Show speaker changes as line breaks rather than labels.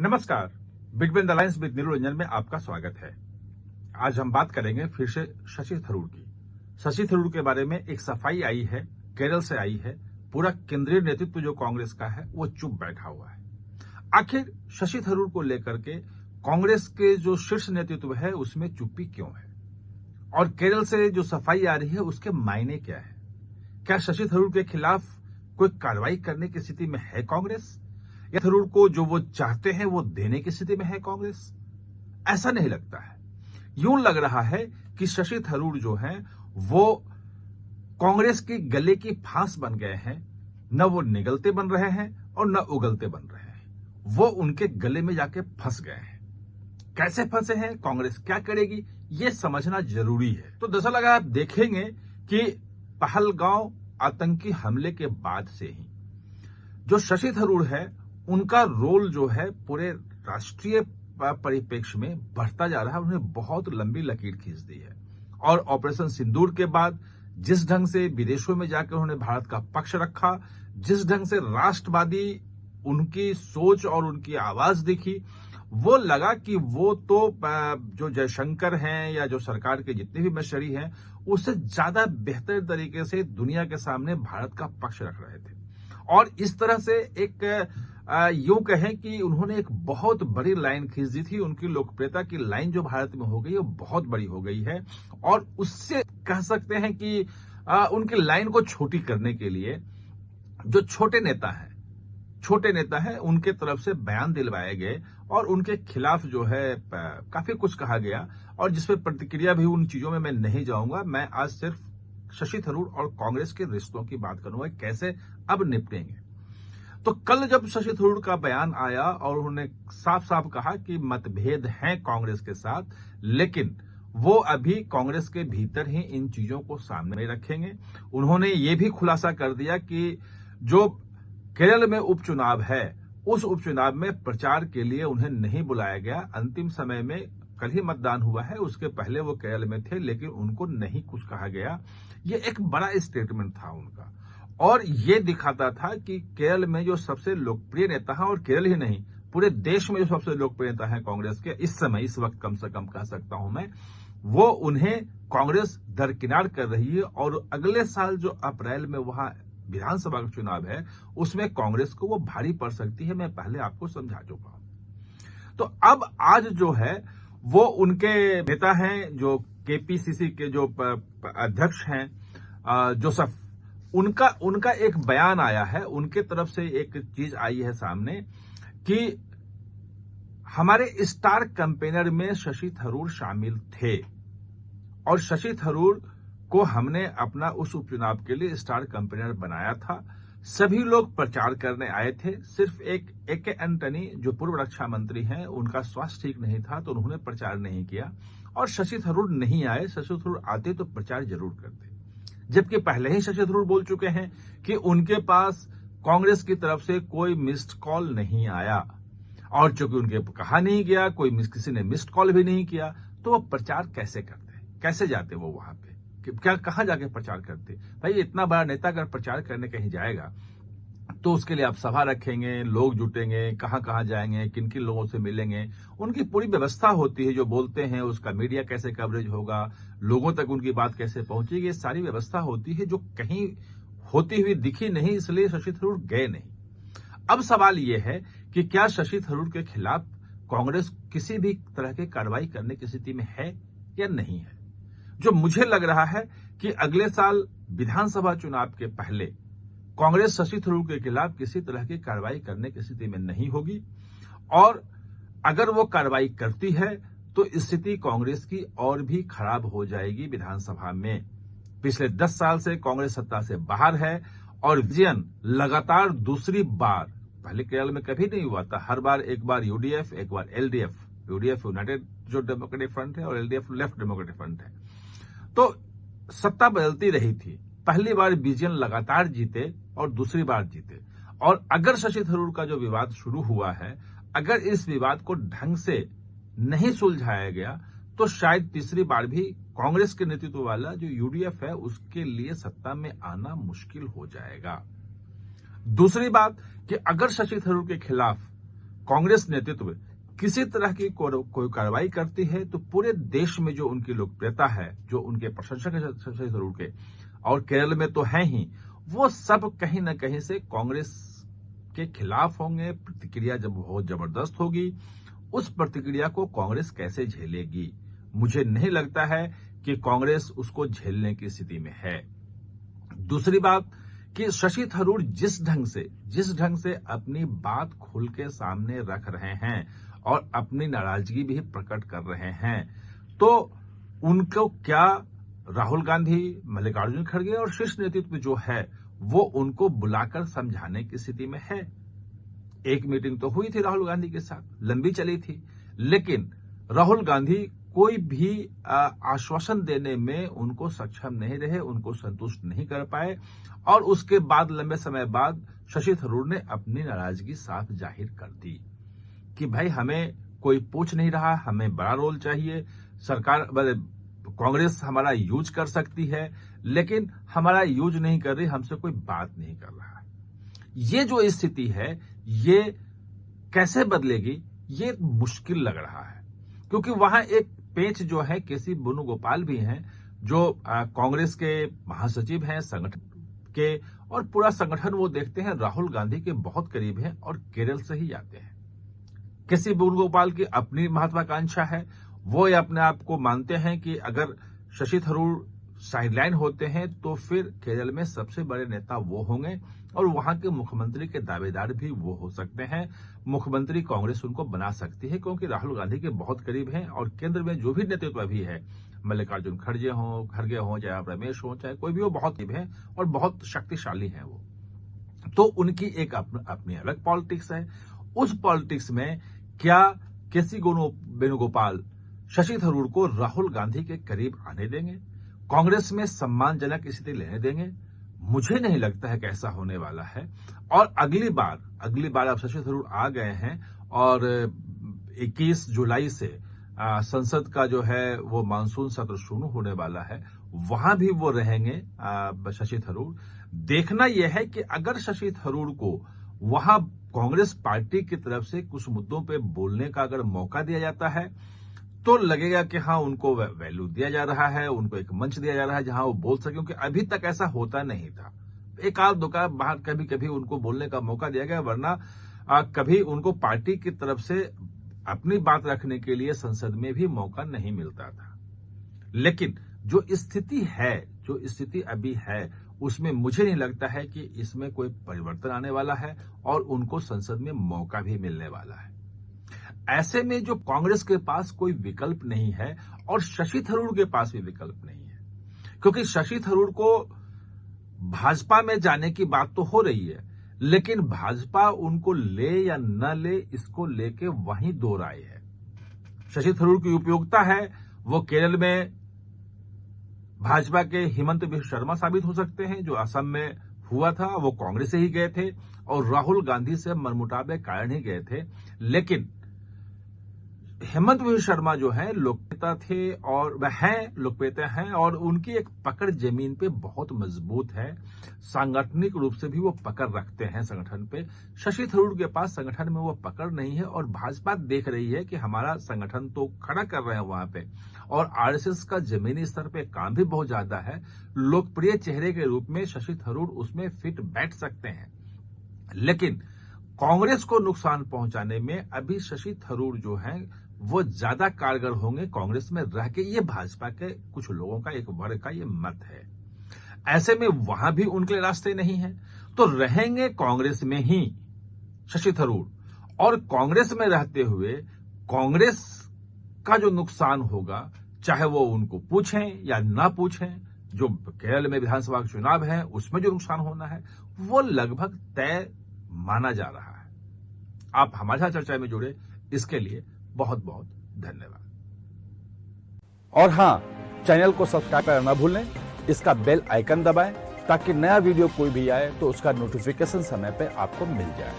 नमस्कार, between the lines with Neeru Ranjan में आपका स्वागत है। आज हम बात करेंगे फिर से शशि थरूर की। शशि थरूर के बारे में एक सफाई आई है, केरल से आई है। पूरा केंद्रीय नेतृत्व जो कांग्रेस का है वो चुप बैठा हुआ है। आखिर शशि थरूर को लेकर के कांग्रेस के जो शीर्ष नेतृत्व है उसमें चुप्पी क्यों है, और केरल से जो सफाई आ रही है उसके मायने क्या है? क्या शशि थरूर के खिलाफ कोई कार्रवाई करने की स्थिति में है कांग्रेस, या थरूर को जो वो चाहते हैं वो देने की स्थिति में है कांग्रेस? ऐसा नहीं लगता है। यूं लग रहा है कि शशि थरूर जो हैं वो कांग्रेस के गले की फांस बन गए हैं। न वो निगलते बन रहे हैं और न उगलते बन रहे हैं, वो उनके गले में जाके फंस गए हैं। कैसे फंसे हैं, कांग्रेस क्या करेगी, ये समझना जरूरी है। तो दरअसल अगर आप देखेंगे कि पहलगांव आतंकी हमले के बाद से ही जो शशि थरूर है उनका रोल जो है पूरे राष्ट्रीय परिप्रेक्ष्य में बढ़ता जा रहा है। उन्हें बहुत लंबी लकीर खींच दी है, और ऑपरेशन सिंदूर के बाद जिस ढंग से विदेशों में जाकर उन्होंने भारत का पक्ष रखा, जिस ढंग से राष्ट्रवादी उनकी सोच और उनकी आवाज दिखी, वो लगा कि वो तो जो जयशंकर हैं या जो सरकार के जितने भी मिशनरी हैं उससे ज्यादा बेहतर तरीके से दुनिया के सामने भारत का पक्ष रख रहे थे। और इस तरह से एक यूं कहें कि उन्होंने एक बहुत बड़ी लाइन खींच दी थी। उनकी लोकप्रियता की लाइन जो भारत में हो गई है वो बहुत बड़ी हो गई है, और उससे कह सकते हैं कि उनकी लाइन को छोटी करने के लिए जो छोटे नेता हैं उनके तरफ से बयान दिलवाए गए और उनके खिलाफ जो है काफी कुछ कहा गया, और जिसपे प्रतिक्रिया भी, उन चीजों में मैं नहीं जाऊंगा। मैं आज सिर्फ शशि थरूर और कांग्रेस के रिश्तों की बात करूंगा, कैसे अब निपटेंगे। तो कल जब शशि थरूर का बयान आया और उन्होंने साफ साफ कहा कि मतभेद हैं कांग्रेस के साथ, लेकिन वो अभी कांग्रेस के भीतर ही इन चीजों को सामने रखेंगे। उन्होंने ये भी खुलासा कर दिया कि जो केरल में उपचुनाव है उस उपचुनाव में प्रचार के लिए उन्हें नहीं बुलाया गया। अंतिम समय में कल ही मतदान हुआ है, उसके पहले वो केरल में थे लेकिन उनको नहीं कुछ कहा गया। ये एक बड़ा स्टेटमेंट था उनका, और ये दिखाता था कि केरल में जो सबसे लोकप्रिय नेता है, और केरल ही नहीं पूरे देश में जो सबसे लोकप्रिय नेता है कांग्रेस के इस समय, इस वक्त कम से कम कह सकता हूं मैं, वो उन्हें कांग्रेस दरकिनार कर रही है। और अगले साल जो अप्रैल में वहां विधानसभा का चुनाव है उसमें कांग्रेस को वो भारी पड़ सकती है। मैं पहले आपको समझा चुका हूं। तो अब आज जो है वो उनके नेता हैं, जो केपीसीसी के जो अध्यक्ष हैं जोसेफ, उनका एक बयान आया है। उनके तरफ से एक चीज आई है सामने कि हमारे स्टार कैंपेनर में शशि थरूर शामिल थे, और शशि थरूर को हमने अपना उस उपचुनाव के लिए स्टार कैंपेनर बनाया था। सभी लोग प्रचार करने आए थे, सिर्फ एक ए.के. एंटनी जो पूर्व रक्षा मंत्री हैं उनका स्वास्थ्य ठीक नहीं था तो उन्होंने प्रचार नहीं किया, और शशि थरूर नहीं आए। शशि थरूर आते तो प्रचार जरूर करते, जबकि पहले ही शशि थरूर बोल चुके हैं कि उनके पास कांग्रेस की तरफ से कोई मिस्ड कॉल नहीं आया, और चूंकि उनके कहा नहीं गया, किसी ने मिस्ड कॉल भी नहीं किया, तो वो प्रचार कैसे करते, कैसे जाते वो वहां पे, क्या कहां जाके प्रचार करते? भाई इतना बड़ा नेता अगर प्रचार करने कहीं जाएगा तो उसके लिए आप सभा रखेंगे, लोग जुटेंगे, कहां कहां जाएंगे, किन किन लोगों से मिलेंगे, उनकी पूरी व्यवस्था होती है। जो बोलते हैं उसका मीडिया कैसे कवरेज होगा, लोगों तक उनकी बात कैसे पहुंचेगी, ये सारी व्यवस्था होती है जो कहीं होती हुई दिखी नहीं, इसलिए शशि थरूर गए नहीं। अब सवाल यह है कि क्या शशि थरूर के खिलाफ कांग्रेस किसी भी तरह की कार्रवाई करने की स्थिति में है या नहीं है? जो मुझे लग रहा है कि अगले साल विधानसभा चुनाव के पहले कांग्रेस शशि थरूर के खिलाफ किसी तरह की कार्रवाई करने की स्थिति में नहीं होगी, और अगर वो कार्रवाई करती है तो स्थिति कांग्रेस की और भी खराब हो जाएगी विधानसभा में। पिछले 10 साल से कांग्रेस सत्ता से बाहर है, और विजयन लगातार दूसरी बार, पहले केरल में कभी नहीं हुआ था, हर बार एक बार यूडीएफ, एक बार एलडीएफ, यूडीएफ यूनाइटेड जो डेमोक्रेटिक फ्रंट है और एलडीएफ लेफ्ट डेमोक्रेटिक फ्रंट है, तो सत्ता बदलती रही थी। पहली बार विजयन लगातार जीते और दूसरी बार जीते, और अगर शशि थरूर का जो विवाद शुरू हुआ है, अगर इस विवाद को ढंग से नहीं सुलझाया गया तो शायद तीसरी बार भी कांग्रेस के नेतृत्व वाला जो यूडीएफ है उसके लिए सत्ता में आना मुश्किल हो जाएगा। दूसरी बात कि अगर शशि थरूर के खिलाफ कांग्रेस नेतृत्व किसी तरह की कोई कार्रवाई करती है तो पूरे देश में जो उनकी लोकप्रियता है, जो उनके प्रशंसक है शशि थरूर के, और केरल में तो है ही, वो सब कहीं ना कहीं से कांग्रेस के खिलाफ होंगे। प्रतिक्रिया जब बहुत जबरदस्त होगी, उस प्रतिक्रिया को कांग्रेस कैसे झेलेगी? मुझे नहीं लगता है कि कांग्रेस उसको झेलने की स्थिति में है। दूसरी बात कि शशि थरूर जिस ढंग से अपनी बात खुल के सामने रख रहे हैं और अपनी नाराजगी भी प्रकट कर रहे हैं, तो उनको क्या राहुल गांधी, मल्लिकार्जुन खड़गे और शीर्ष नेतृत्व जो है वो उनको बुलाकर समझाने की स्थिति में है? एक मीटिंग तो हुई थी राहुल गांधी के साथ, लंबी चली थी, लेकिन राहुल गांधी कोई भी आश्वासन देने में उनको सक्षम नहीं रहे, उनको संतुष्ट नहीं कर पाए, और उसके बाद लंबे समय बाद शशि थरूर ने अपनी नाराजगी साफ जाहिर कर दी कि भाई हमें कोई पूछ नहीं रहा, हमें बड़ा रोल चाहिए, सरकार कांग्रेस हमारा यूज कर सकती है, लेकिन हमारा यूज नहीं कर रही, हमसे कोई बात नहीं कर रहा। ये जो स्थिति है ये कैसे बदलेगी, ये मुश्किल लग रहा है, क्योंकि वहां एक पेच जो है केसी वेणुगोपाल भी हैं, जो कांग्रेस के महासचिव हैं संगठन के, और पूरा संगठन वो देखते हैं राहुल गांधी के बहुत करीब हैं और केरल से ही आते हैं। केसी वेणुगोपाल की अपनी महत्वाकांक्षा है, वो अपने आप को मानते हैं कि अगर शशि थरूर साइडलाइन होते हैं तो फिर केरल में सबसे बड़े नेता वो होंगे और वहां के मुख्यमंत्री के दावेदार भी वो हो सकते हैं। मुख्यमंत्री कांग्रेस उनको बना सकती है क्योंकि राहुल गांधी के बहुत करीब हैं, और केंद्र में जो भी नेतृत्व भी है, मल्लिकार्जुन खड़गे हों, जयराम रमेश हो, चाहे कोई भी हो, बहुत करीब है और बहुत शक्तिशाली है वो। तो उनकी एक अपनी अलग पॉलिटिक्स है। उस पॉलिटिक्स में क्या केसी वेणुगोपाल शशि थरूर को राहुल गांधी के करीब आने देंगे, कांग्रेस में सम्मानजनक स्थिति लेने देंगे? मुझे नहीं लगता है कि ऐसा होने वाला है। और अगली बार अब शशि थरूर आ गए हैं और 21 जुलाई से संसद का जो है वो मानसून सत्र शुरू होने वाला है, वहां भी वो रहेंगे शशि थरूर। देखना यह है कि अगर शशि थरूर को वहां कांग्रेस पार्टी की तरफ से कुछ मुद्दों पे बोलने का अगर मौका दिया जाता है तो लगेगा कि हाँ उनको वैल्यू दिया जा रहा है, उनको एक मंच दिया जा रहा है जहां वो बोल सके, क्योंकि अभी तक ऐसा होता नहीं था। एक आध दो का बाहर कभी कभी उनको बोलने का मौका दिया गया, वरना कभी उनको पार्टी की तरफ से अपनी बात रखने के लिए संसद में भी मौका नहीं मिलता था। लेकिन जो स्थिति अभी है उसमें मुझे नहीं लगता है कि इसमें कोई परिवर्तन आने वाला है और उनको संसद में मौका भी मिलने वाला है। ऐसे में जो कांग्रेस के पास कोई विकल्प नहीं है और शशि थरूर के पास भी विकल्प नहीं है, क्योंकि शशि थरूर को भाजपा में जाने की बात तो हो रही है, लेकिन भाजपा उनको ले या न ले इसको लेके वहीं दो राय है। शशि थरूर की उपयोगिता है, वो केरल में भाजपा के हिमंत बिस्वा शर्मा साबित हो सकते हैं। जो असम में हुआ था वो कांग्रेस से ही गए थे और राहुल गांधी से मनमुटाव के कारण ही गए थे, लेकिन हिमंत बिस्वा शर्मा जो है लोकप्रियता थे और वह लोकप्रियता हैं और उनकी एक पकड़ जमीन पे बहुत मजबूत है। सांगठनिक रूप से भी वो पकड़ रखते हैं संगठन पे। शशि थरूर के पास संगठन में वो पकड़ नहीं है और भाजपा देख रही है कि हमारा संगठन तो खड़ा कर रहे हैं वहां पे, और आरएसएस का जमीनी स्तर पे काम भी बहुत ज्यादा है। लोकप्रिय चेहरे के रूप में शशि थरूर उसमें फिट बैठ सकते हैं, लेकिन कांग्रेस को नुकसान पहुंचाने में अभी शशि थरूर जो हैं वो ज्यादा कारगर होंगे कांग्रेस में रह के। ये भाजपा के कुछ लोगों का, एक वर्ग का ये मत है। ऐसे में वहां भी उनके रास्ते नहीं है, तो रहेंगे कांग्रेस में ही शशि थरूर, और कांग्रेस में रहते हुए कांग्रेस का जो नुकसान होगा, चाहे वो उनको पूछें या ना पूछें, जो केरल में विधानसभा के चुनाव है उसमें जो नुकसान होना है वो लगभग तय माना जा रहा है। आप हमारे साथ चर्चा में जुड़े, इसके लिए बहुत बहुत धन्यवाद।
और हां, चैनल को सब्सक्राइब करना न भूलें, इसका बेल आइकन दबाएं ताकि नया वीडियो कोई भी आए तो उसका नोटिफिकेशन समय पे आपको मिल जाए।